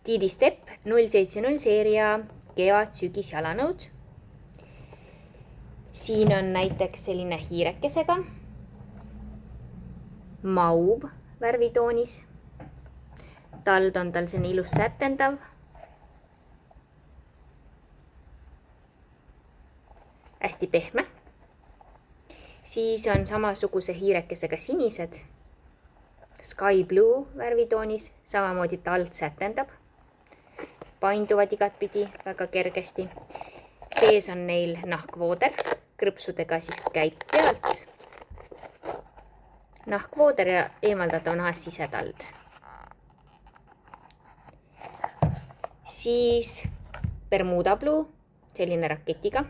Didi Step 070 seeria kevad-sügis jalanõud. Siin on näiteks selline hiirekesega, maub värvitoonis. Tald on tal selline ilus sätendav. Hästi pehme. Siis on samasuguse hiirekesega sinised. Sky Blue värvitoonis, samamoodi tald sätendab. Painduvad igatpidi väga kergesti. Sees on neil nahkvooder, krõpsudega siis käik pealt. Nahkvooder ja eemaldatav nahast sisetald. Siis Bermuda Blue, selline raketiga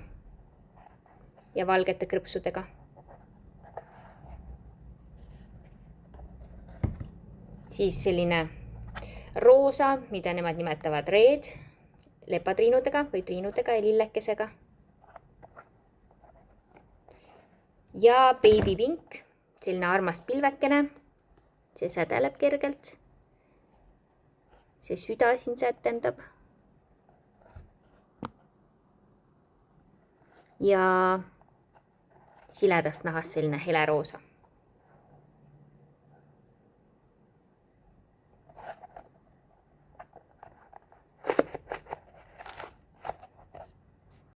ja valgete krõpsudega. Siis selline roosa, mida nemad nimetavad red, lepatriinudega või triinudega ja lillekesega. Ja baby pink, selline armas pilvekene, see sädeleb kergelt. See süda siin sätendab. Ja siledast nahast selline heleroosa.